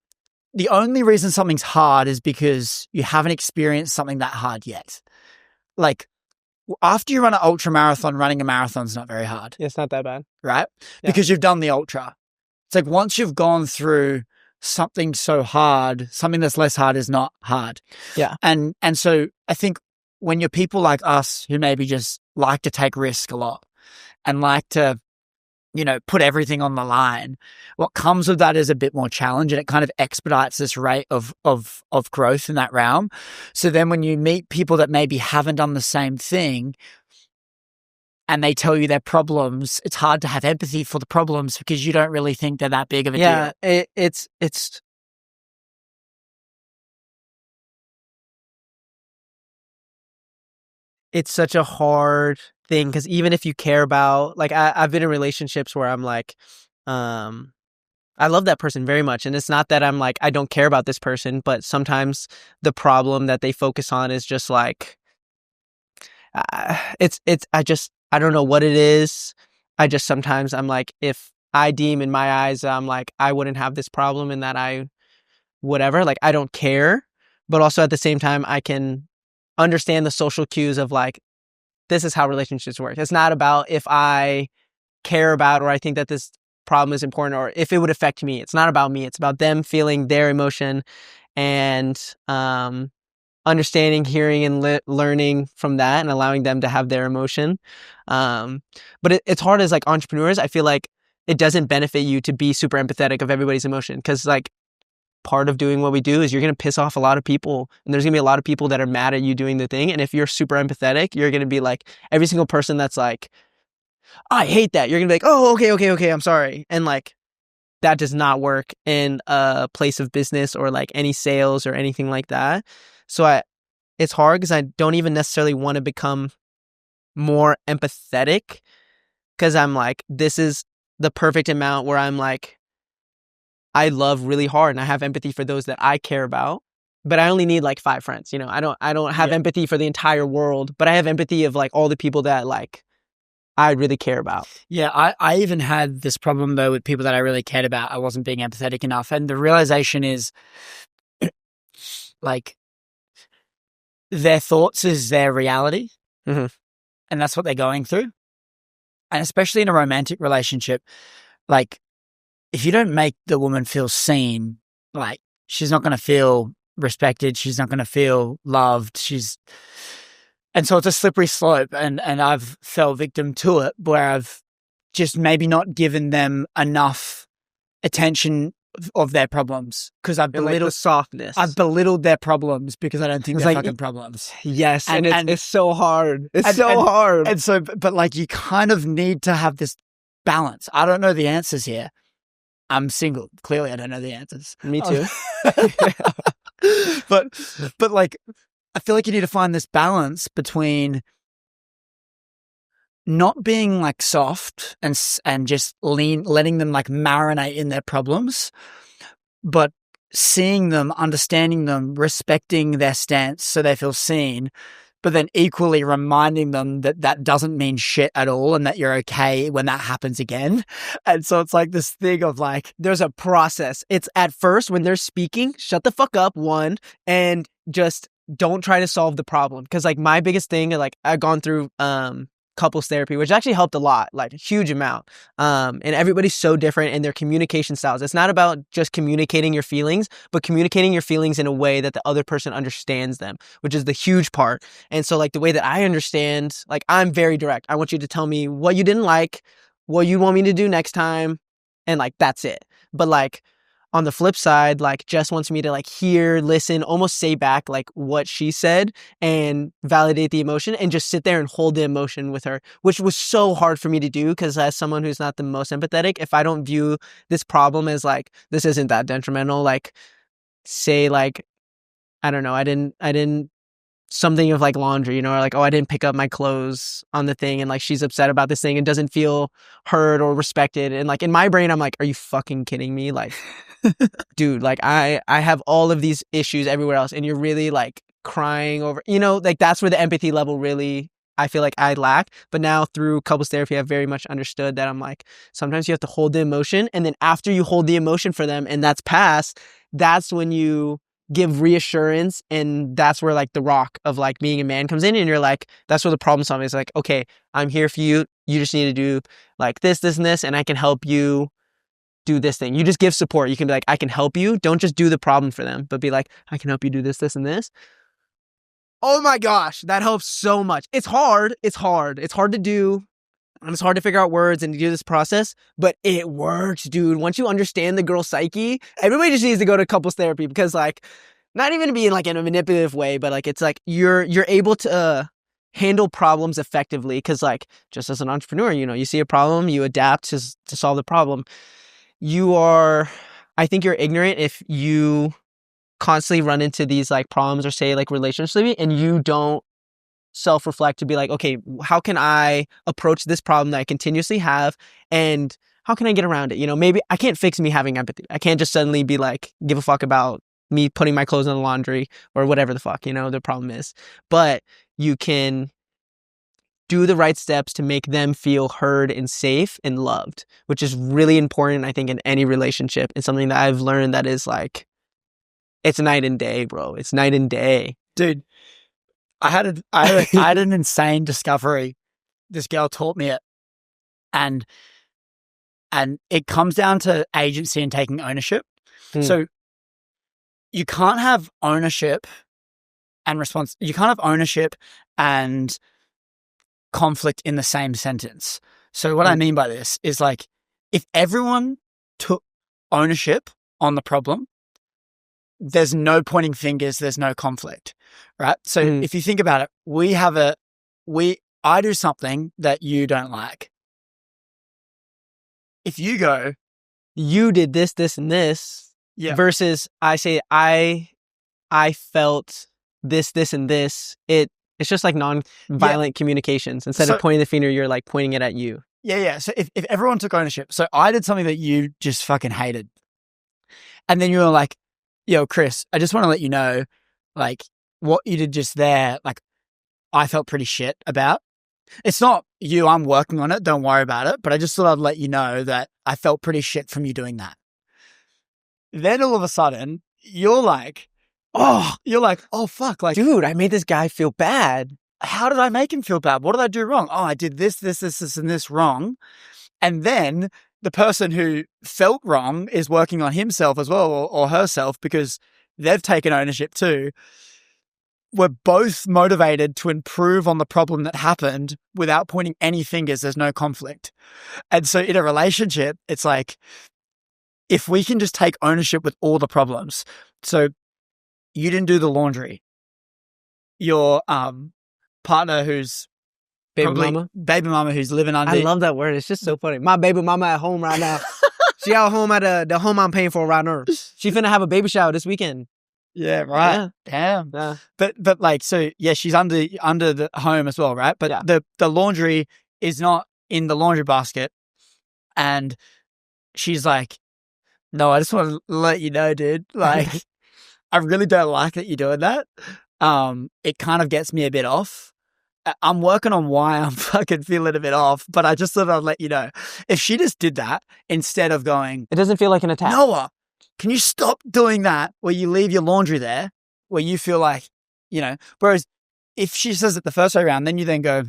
the only reason something's hard is because you haven't experienced something that hard yet. Like, after you run an ultra marathon, running a marathon's not very hard. It's not that bad. Right? Yeah. Because you've done the ultra. It's like once you've gone through something so hard, something that's less hard is not hard. Yeah. And so I think when you're people like us who maybe just like to take risk a lot and like to, you know, put everything on the line, what comes with that is a bit more challenge, and it kind of expedites this rate of growth in that realm. So then when you meet people that maybe haven't done the same thing and they tell you their problems, it's hard to have empathy for the problems because you don't really think they're that big of a deal. Yeah, it's such a hard thing, because even if you care about, like, I've been in relationships where I'm like, I love that person very much, and it's not that I'm like, I don't care about this person, but sometimes the problem that they focus on is just like, I don't know what it is. I just, sometimes I'm like, if I deem in my eyes, I'm like, I wouldn't have this problem and that I whatever, like, I don't care, but also at the same time I can understand the social cues of like, this is how relationships work. It's not about if I care about or I think that this problem is important or if it would affect me. It's not about me. It's about them feeling their emotion and understanding, hearing, and learning from that and allowing them to have their emotion. But it's hard as like entrepreneurs. I feel like it doesn't benefit you to be super empathetic of everybody's emotion, because like part of doing what we do is you're going to piss off a lot of people, and there's going to be a lot of people that are mad at you doing the thing. And if you're super empathetic, you're going to be like, every single person that's like, I hate that, you're going to be like, oh, okay, I'm sorry. And like, that does not work in a place of business or like any sales or anything like that. So it's hard because I don't even necessarily want to become more empathetic, because I'm like, this is the perfect amount where I'm like, I love really hard and I have empathy for those that I care about, but I only need like 5 friends. You know, I don't have empathy for the entire world, but I have empathy of like all the people that like I really care about. Yeah, I even had this problem though with people that I really cared about. I wasn't being empathetic enough, and the realization is like their thoughts is their reality, Mm-hmm. and that's what they're going through. And especially in a romantic relationship, like, if you don't make the woman feel seen, like, she's not going to feel respected. She's not going to feel loved. And so it's a slippery slope. And I've fell victim to it, where I've just maybe not given them enough attention of their problems, because I've belittled the softness. I've belittled their problems because I don't think they're like, fucking problems. Yes. And it's so hard. It's so hard. And so, but like, you kind of need to have this balance. I don't know the answers here. I'm single. Clearly, I don't know the answers. Me too. But like, I feel like you need to find this balance between not being like soft and just letting them like marinate in their problems, but seeing them, understanding them, respecting their stance so they feel seen, but then equally reminding them that that doesn't mean shit at all and that you're okay when that happens again. And so it's like this thing of like, there's a process. It's at first when they're speaking, shut the fuck up, one, and just don't try to solve the problem. Because like my biggest thing, like I've gone through couples therapy, which actually helped a lot, like a huge amount. And everybody's so different in their communication styles. It's not about just communicating your feelings, but communicating your feelings in a way that the other person understands them, which is the huge part. And so like the way that I understand, like I'm very direct. I want you to tell me what you didn't like, what you want me to do next time, and like that's it. But like on the flip side, like Jess wants me to like hear, listen, almost say back like what she said and validate the emotion and just sit there and hold the emotion with her, which was so hard for me to do because as someone who's not the most empathetic, if I don't view this problem as like, this isn't that detrimental, like say like, I don't know, I didn't something of like laundry, you know, or like, oh, I didn't pick up my clothes on the thing and like she's upset about this thing and doesn't feel heard or respected. And like in my brain, I'm like, are you fucking kidding me? Like, dude, like I have all of these issues everywhere else and you're really like crying over, you know, like that's where the empathy level really, I feel like I lack. But now through couples therapy, I've very much understood that I'm like, sometimes you have to hold the emotion. And then after you hold the emotion for them and that's past, that's when you give reassurance. And that's where like the rock of like being a man comes in and you're like, that's where the problem solving is like, okay, I'm here for you. You just need to do like this, and this, and I can help you do this thing. You just give support. You can be like, I can help you. Don't just do the problem for them, but be like, I can help you do this, and this. Oh my gosh, that helps so much. It's hard. It's hard to do. And it's hard to figure out words and to do this process, but it works, dude. Once you understand the girl's psyche, everybody just needs to go to couples therapy because like, not even to be like in a manipulative way, but like, it's like you're able to handle problems effectively. Cause like, just as an entrepreneur, you know, you see a problem, you adapt to solve the problem. I think you're ignorant if you constantly run into these like problems or say like relationships and you don't self-reflect to be like, okay, how can I approach this problem that I continuously have and how can I get around it? You know, maybe I can't fix me having empathy. I can't just suddenly be like, give a fuck about me putting my clothes in the laundry or whatever the fuck, you know, the problem is. But you can do the right steps to make them feel heard and safe and loved, which is really important, I think, in any relationship. It's something that I've learned that is like, it's night and day, bro. It's night and day. Dude, I had an insane discovery. This girl taught me it. And it comes down to agency and taking ownership. So you can't have ownership and you can't have ownership and conflict in the same sentence. So what I mean by this is like, if everyone took ownership on the problem, there's no pointing fingers, there's no conflict, right? So if you think about it, I do something that you don't like. If you go, you did this, this, and this, versus I say, I felt this, this, and this, it's just like non-violent communications. Instead of pointing the finger, you're like pointing it at you. Yeah. So if everyone took ownership, so I did something that you just fucking hated. And then you were like, yo, Chris, I just want to let you know, like, what you did just there, like, I felt pretty shit about. It's not you, I'm working on it, don't worry about it, but I just thought I'd let you know that I felt pretty shit from you doing that. Then all of a sudden, you're like, oh, fuck. Like, dude, I made this guy feel bad. How did I make him feel bad? What did I do wrong? Oh, I did this, and this wrong. And then the person who felt wrong is working on himself as well or herself because they've taken ownership too. We're both motivated to improve on the problem that happened without pointing any fingers. There's no conflict. And so in a relationship, it's like, if we can just take ownership with all the problems. So you didn't do the laundry. Your partner who's baby mama who's living under. I love that word. It's just so funny. My baby mama at home right now. She out home at the home I'm paying for right now. She finna have a baby shower this weekend. Yeah, right. Yeah. Damn. Yeah. But like, so yeah, she's under the home as well, right? But the laundry is not in the laundry basket, and she's like, no, I just want to let you know, dude, like, I really don't like that you're doing that. It kind of gets me a bit off. I'm working on why I'm fucking feeling a bit off, but I just thought I'd let you know. If she just did that instead of going, It doesn't feel like an attack. Noah, can you stop doing that where you leave your laundry there, where you feel like, whereas if she says it the first way around, then you then go,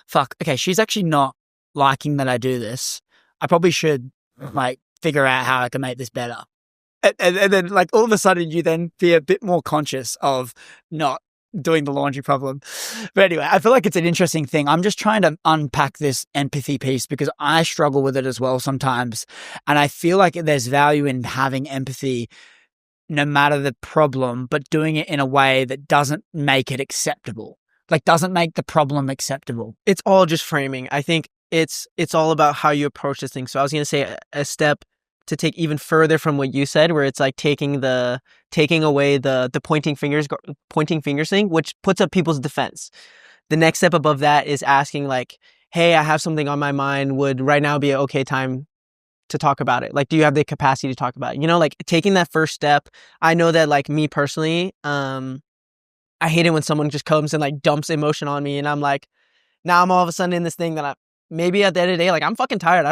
fuck, okay, she's actually not liking that I do this. I probably should like figure out how I can make this better. And then like all of a sudden you then be a bit more conscious of not doing the laundry problem. But anyway, I feel like it's an interesting thing. I'm just trying to unpack this empathy piece because I struggle with it as well sometimes. And I feel like there's value in having empathy no matter the problem, but doing it in a way that doesn't make it acceptable. Like doesn't make the problem acceptable. It's all just framing. I think it's all about how you approach this thing. So I was going to say a step to take even further from what you said, where it's like taking away the pointing fingers thing, which puts up people's defense. The next step above that is asking like, hey, I have something on my mind. Would right now be an okay time to talk about it? Like, do you have the capacity to talk about it? Like taking that first step. I know that like me personally, I hate it when someone just comes and like dumps emotion on me and I'm like, now I'm all of a sudden in this thing that maybe at the end of the day, like I'm fucking tired.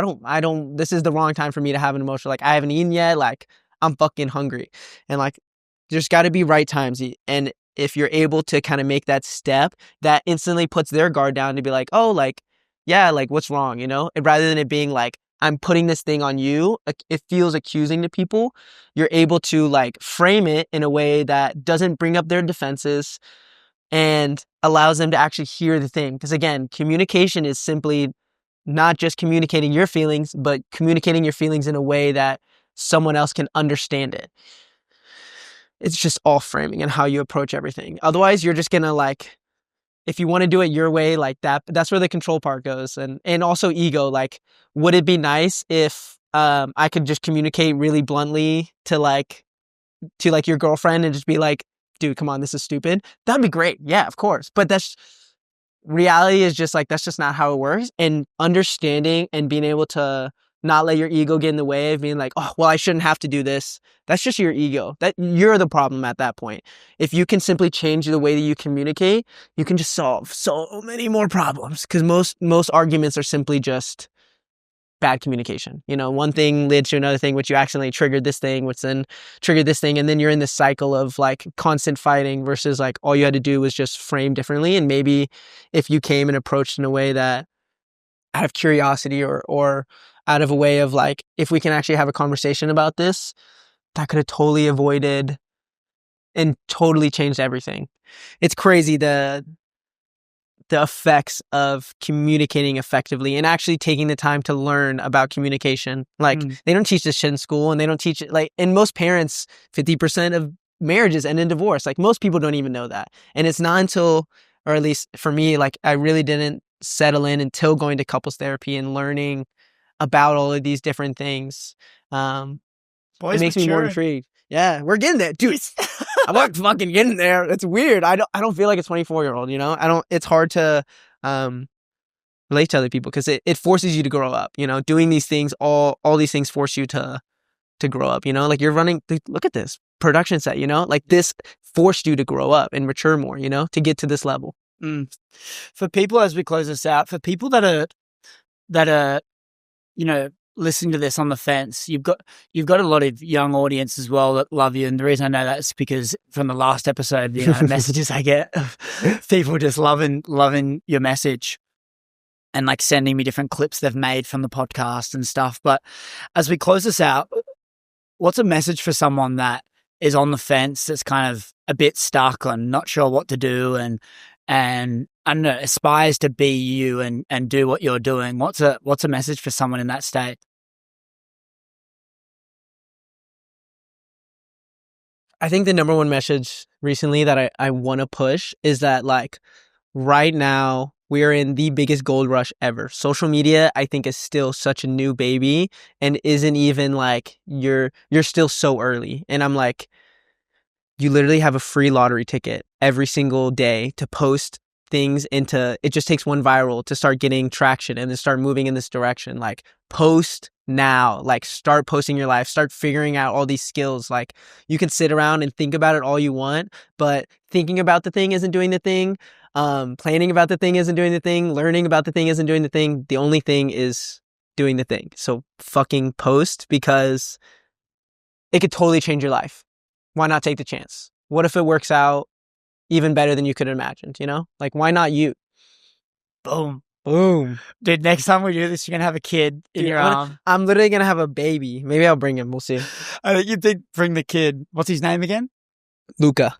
This is the wrong time for me to have an emotion. Like I haven't eaten yet. Like I'm fucking hungry. And like, there's got to be right times. And if you're able to kind of make that step, that instantly puts their guard down to be like, oh, like, yeah, like what's wrong, And rather than it being like, I'm putting this thing on you, it feels accusing to people. You're able to like frame it in a way that doesn't bring up their defenses and allows them to actually hear the thing. Because again, communication is simply not just communicating your feelings, but communicating your feelings in a way that someone else can understand it. It's just all framing and how you approach everything. Otherwise, you're just gonna like, if you want to do it your way, like that's where the control part goes. And also ego, like, would it be nice if I could just communicate really bluntly to your girlfriend and just be like, dude, come on, this is stupid? That'd be great. Yeah, of course. But reality is just like, that's just not how it works. And understanding and being able to not let your ego get in the way of being like, oh, well, I shouldn't have to do this. That's just your ego. That you're the problem at that point. If you can simply change the way that you communicate, you can just solve so many more problems. Because most arguments are simply just bad communication. One thing led to another thing, which you accidentally triggered this thing, which then triggered this thing. And then you're in this cycle of like constant fighting versus like all you had to do was just frame differently. And maybe if you came and approached in a way that out of curiosity or out of a way of like, if we can actually have a conversation about this, that could have totally avoided and totally changed everything. It's crazy the effects of communicating effectively and actually taking the time to learn about communication. Like they don't teach this shit in school and they don't teach it like, and most parents, 50% of marriages end in divorce. Like most people don't even know that. And it's not until, or at least for me, like I really didn't settle in until going to couples therapy and learning about all of these different things. It makes me more intrigued. Yeah, we're getting there, dude. I'm not fucking getting there. It's weird. I don't feel like a 24-year-old. It's hard to relate to other people because it forces you to grow up. Doing these things, all these things force you to grow up. Like you're running. Look at this production set. Like this forced you to grow up and mature more. To get to this level. For people, as we close this out, for people that are listening to this on the fence, you've got a lot of young audience as well that love you. And the reason I know that is because from the last episode, the messages I get of people just loving your message and like sending me different clips they've made from the podcast and stuff. But as we close this out, what's a message for someone that is on the fence, that's kind of a bit stuck on not sure what to do and I don't know, aspires to be you and do what you're doing? What's a message for someone in that state? I think the number one message recently that I want to push is that like right now we are in the biggest gold rush ever. Social media, I think, is still such a new baby and isn't even like you're still so early. And I'm like, you literally have a free lottery ticket every single day to post things into, it just takes one viral to start getting traction and to start moving in this direction. Like, post now, like, start posting your life, start figuring out all these skills. Like, you can sit around and think about it all you want, but thinking about the thing isn't doing the thing. Planning about the thing isn't doing the thing. Learning about the thing isn't doing the thing. The only thing is doing the thing. So fucking post, because it could totally change your life. Why not take the chance? What if it works out even better than you could have imagined, you know? Like, why not you? Boom. Boom. Dude, next time we do this, you're going to have a kid in your arm. I'm literally going to have a baby. Maybe I'll bring him. We'll see. I think you'd think bring the kid. What's his name again? Luca.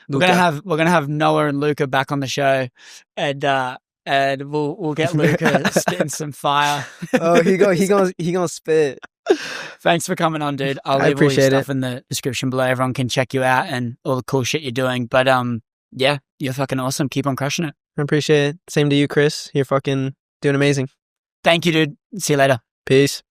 We're gonna have Noah and Luca back on the show, and we'll get Luca spitting some fire. Oh, he gonna spit. Thanks for coming on, dude. I'll leave all your stuff in the description below. Everyone can check you out and all the cool shit you're doing. But yeah, you're fucking awesome. Keep on crushing it. I appreciate it. Same to you, Chris. You're fucking doing amazing. Thank you, dude. See you later. Peace.